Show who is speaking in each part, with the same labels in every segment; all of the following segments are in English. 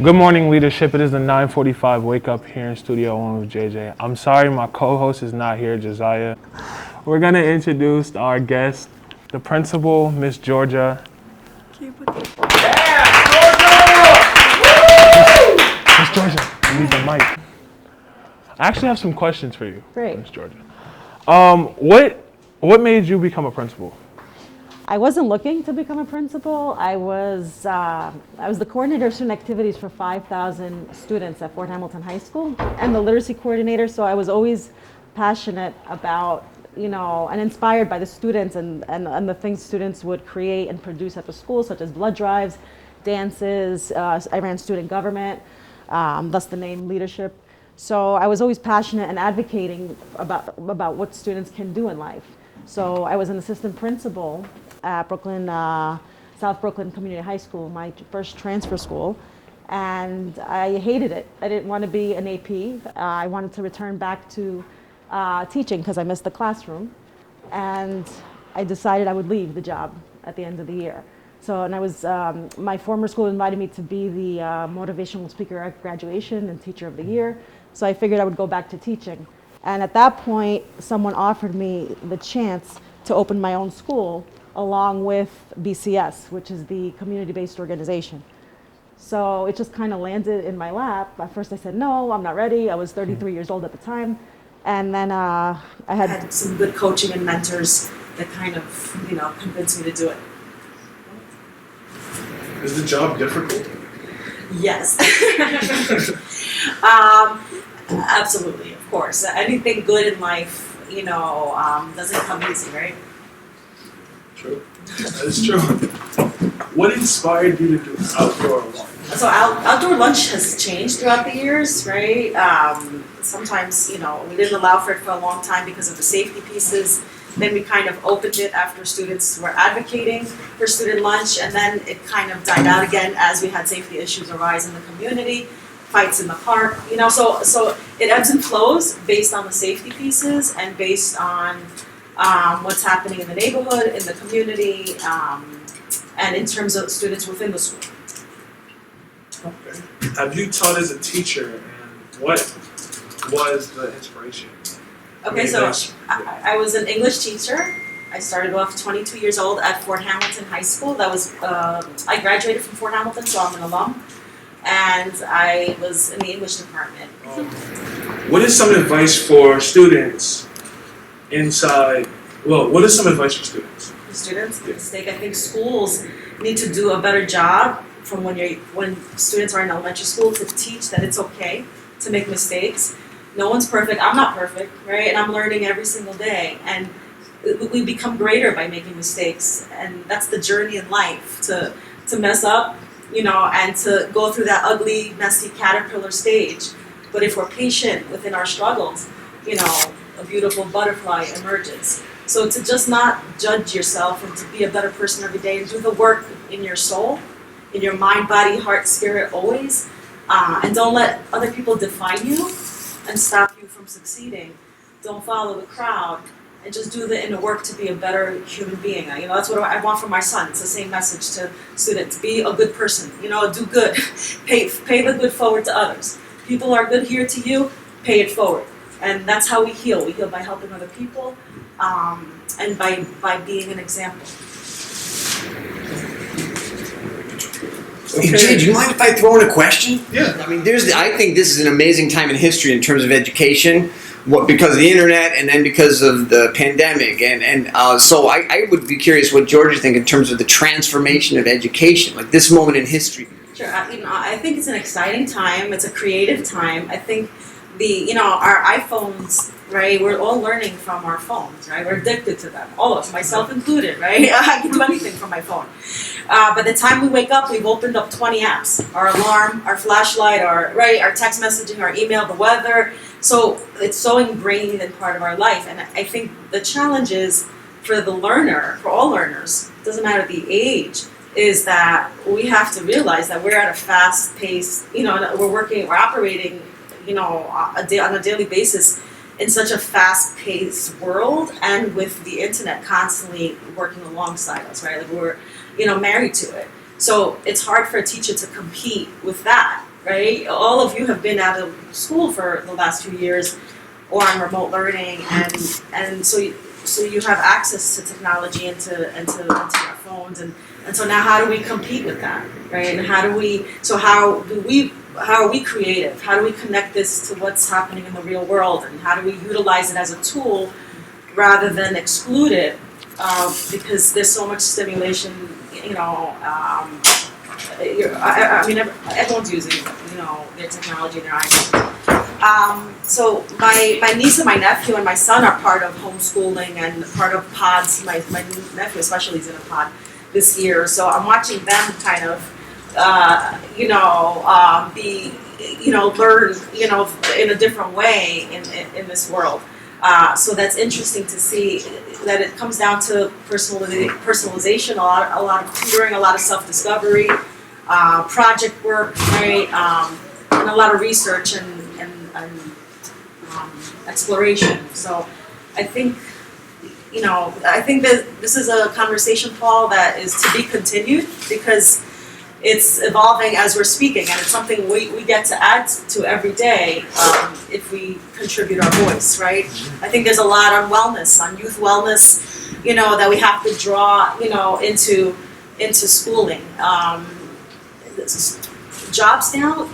Speaker 1: Good morning, leadership. It is the 9:45 wake up here in Studio One with JJ. I'm sorry my co-host is not here, Josiah. We're gonna introduce our guest, the principal, Miss Georgia. Miss Georgia, you need the mic. I actually have some questions for you,
Speaker 2: Great.
Speaker 1: Miss Georgia. What made you become a principal?
Speaker 2: I wasn't looking to become a principal. I was the coordinator of student activities for 5,000 students at Fort Hamilton High School and the literacy coordinator. So I was always passionate about, and inspired by the students and the things students would create and produce at the school, such as blood drives, dances. I ran student government, thus the name leadership. So I was always passionate and advocating about what students can do in life. So I was an assistant principal at South Brooklyn Community High School, my first transfer school, and I hated it. I didn't want to be an AP. I wanted to return back to teaching because I missed the classroom, and I decided I would leave the job at the end of the year. So, and I was, my former school invited me to be the motivational speaker at graduation and teacher of the year, so I figured I would go back to teaching. And at that point, someone offered me the chance to open my own school along with BCS, which is the community-based organization. So it just kind of landed in my lap. At first I said, no, I'm not ready. I was 33 years old at the time. And then I had some good coaching and mentors that kind of, convinced me to do it.
Speaker 3: Is the job difficult?
Speaker 2: Yes. Absolutely, of course. Anything good in life, doesn't come easy, right?
Speaker 3: True. That is true. What inspired you to do outdoor lunch?
Speaker 2: So outdoor lunch has changed throughout the years, right? Sometimes, we didn't allow for it for a long time because of the safety pieces. Then we kind of opened it after students were advocating for student lunch, and then it kind of died out again as we had safety issues arise in the community, fights in the park, so it ebbs and flows based on the safety pieces and based on what's happening in the neighborhood, in the community, and in terms of students within the school.
Speaker 3: Okay. Have you taught as a teacher, and what was the inspiration?
Speaker 2: Okay, so I was an English teacher. I started off 22 years old at Fort Hamilton High School. That was, I graduated from Fort Hamilton, so I'm an alum. And I was in the English department.
Speaker 3: What is some advice for students what is some advice for students?
Speaker 2: For students, mistake. I think schools need to do a better job from when students are in elementary school to teach that it's okay to make mistakes. No one's perfect. I'm not perfect, right? And I'm learning every single day. And we become greater by making mistakes. And that's the journey in life, to mess up, and to go through that ugly, messy caterpillar stage. But if we're patient within our struggles, a beautiful butterfly emerges. So to just not judge yourself and to be a better person every day and do the work in your soul, in your mind, body, heart, spirit always, and don't let other people define you and stop you from succeeding. Don't follow the crowd and just do the inner work to be a better human being. That's what I want for my son. It's the same message to students. Be a good person, do good. Pay the good forward to others. People are good here to you, pay it forward. And that's how we heal. We heal by helping other people, and by being an example.
Speaker 4: Okay. Jay, do you mind if I throw in a question?
Speaker 3: Yeah.
Speaker 4: I mean, I think this is an amazing time in history in terms of education, because of the internet and then because of the pandemic. So I would be curious what Georgia thinks in terms of the transformation of education, like this moment in history.
Speaker 2: Sure. I think it's an exciting time. It's a creative time. I think our iPhones, right? We're all learning from our phones, right? We're addicted to them, all of us, myself included, right? I can do anything from my phone. By the time we wake up, we've opened up 20 apps: our alarm, our flashlight, our text messaging, our email, the weather. So it's so ingrained in part of our life. And I think the challenge is for the learner, for all learners, doesn't matter the age, is that we have to realize that we're at a fast pace. We're operating, on a daily basis in such a fast-paced world, and with the internet constantly working alongside us, right? Like we're, married to it. So it's hard for a teacher to compete with that
Speaker 5: right? All of you have been out of school for the last few years or on remote learning, and so you have access to technology and to your phones, and so now how do we compete with that, right? And how are we creative? How do we connect this to what's happening in the real world, and how do we utilize it as a tool rather than exclude it, because there's so much stimulation, I mean, everyone's using, their technology and their iPhones. So my niece and my nephew and my son are part of homeschooling and part of pods. My nephew especially is in a pod this year, so I'm watching them kind of, learn, in a different way in this world. So that's interesting to see that it comes down to personalization, a lot of tutoring, a lot of self-discovery, project work, right, and a lot of research and exploration. So I think, that this is a conversation, Paul, that is to be continued because it's evolving as we're speaking, and it's something we get to add to every day if we contribute our voice, right? I think there's a lot on wellness, on youth wellness, that we have to draw, into schooling. Jobs now,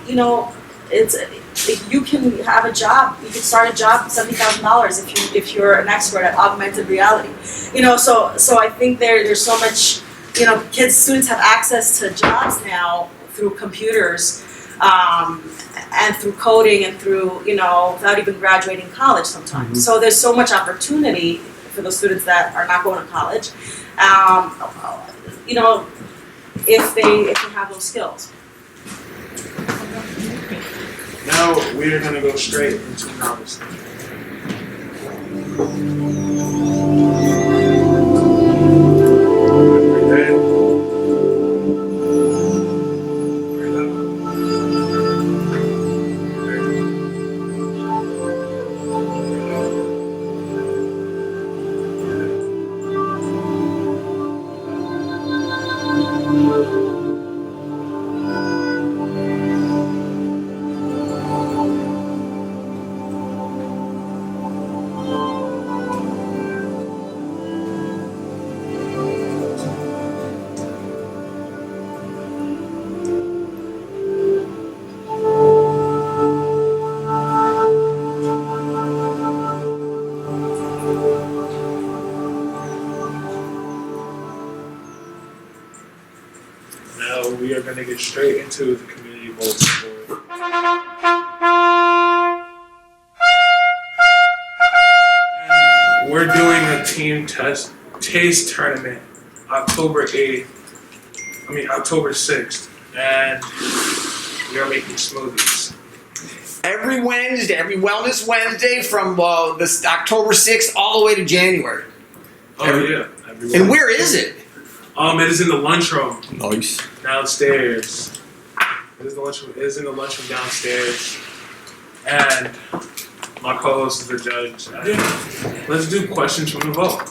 Speaker 5: if you can have a job, you can start a job at $70,000 if you're an expert at augmented reality. So I think there's so much. Students have access to jobs now through computers, and through coding and through, without even graduating college sometimes. Mm-hmm. So there's so much opportunity for those students that are not going to college, if they have those skills.
Speaker 3: Now we are going to go straight into novice. We are going to get straight into the community votes board. We're doing a team taste tournament October 6th, and we are making smoothies.
Speaker 4: Every Wednesday, every Wellness Wednesday from this October 6th all the way to January.
Speaker 3: Yeah.
Speaker 4: And where is it?
Speaker 3: It is in the lunchroom.
Speaker 4: Nice.
Speaker 3: Downstairs. It is in the lunchroom downstairs. And my co-host is the judge. Let's do questions from the vote.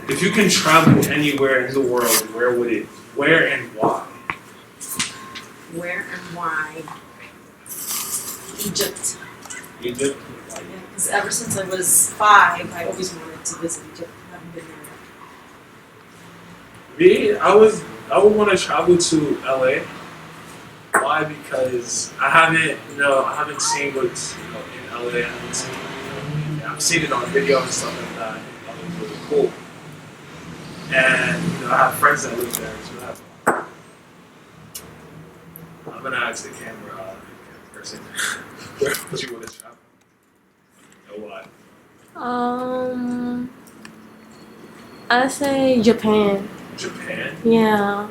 Speaker 3: If you can travel anywhere in the world, where and why?
Speaker 5: Where and why? Egypt.
Speaker 3: Egypt?
Speaker 5: Because ever since I was 5, I always wanted to visit Egypt. I haven't been there yet.
Speaker 3: Me, I would want to travel to LA. Why? Because I haven't seen what's in LA. I've seen it on video and stuff like that. I think it's really cool. And I have friends that live there, so I'm gonna ask the camera person where would you want to travel? And why?
Speaker 6: I say Japan.
Speaker 3: Japan?
Speaker 6: Yeah.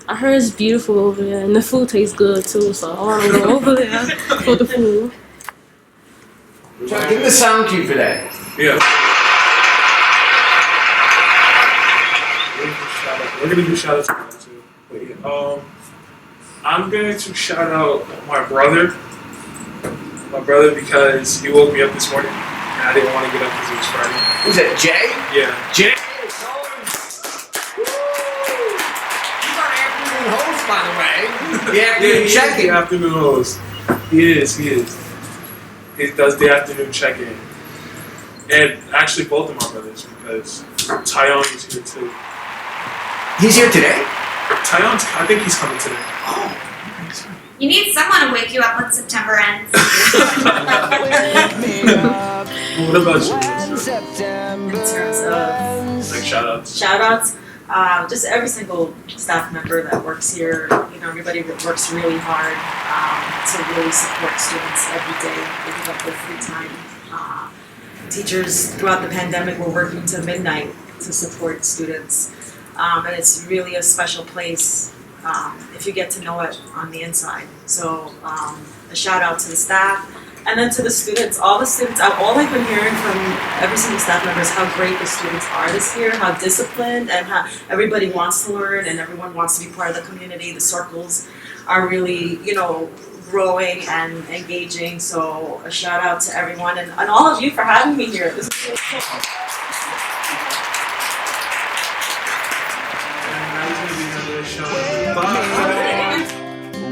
Speaker 6: I heard it's beautiful over there, and the food tastes good too, so I want to go over there for the food.
Speaker 4: Give me the sound cue for that.
Speaker 3: Yeah. We're gonna do shout outs for that too. But I'm going to shout out my brother. My brother, because he woke me up this morning and I didn't want to get up because it was Friday.
Speaker 4: Who's that, Jay?
Speaker 3: Yeah.
Speaker 4: Jay! by the way.
Speaker 3: Yeah, he's the afternoon host. He is. He does the afternoon check-in. And actually both of my brothers, because Tyon is here too.
Speaker 4: He's here today?
Speaker 3: I think he's coming today.
Speaker 4: Oh.
Speaker 7: You need someone to wake you up when September ends.
Speaker 3: What about you?
Speaker 5: In terms of
Speaker 3: Like shoutouts?
Speaker 5: shout-outs, just every single staff member that works here, everybody that works really hard to really support students every day. They give up their free time. Teachers throughout the pandemic were working to midnight to support students. And it's really a special place if you get to know it on the inside. So a shout out to the staff and then to the students. All the students, all I've been hearing from every single staff member is how great the students are this year, how disciplined and how everybody wants to learn and everyone wants to be part of the community. The circles are really, growing and engaging. So a shout out to everyone and all of you for having me here. This is really cool.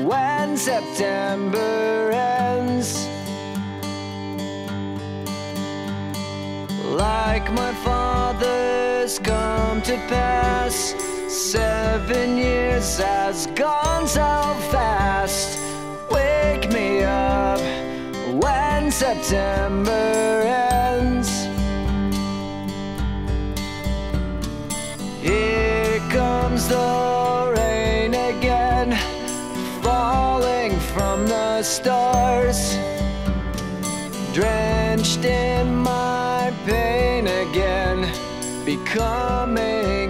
Speaker 8: When September ends, like my father's come to pass, 7 years has gone so fast. Wake me up when September ends. Here comes the rain again, falling from the stars, drenched in my pain again, becoming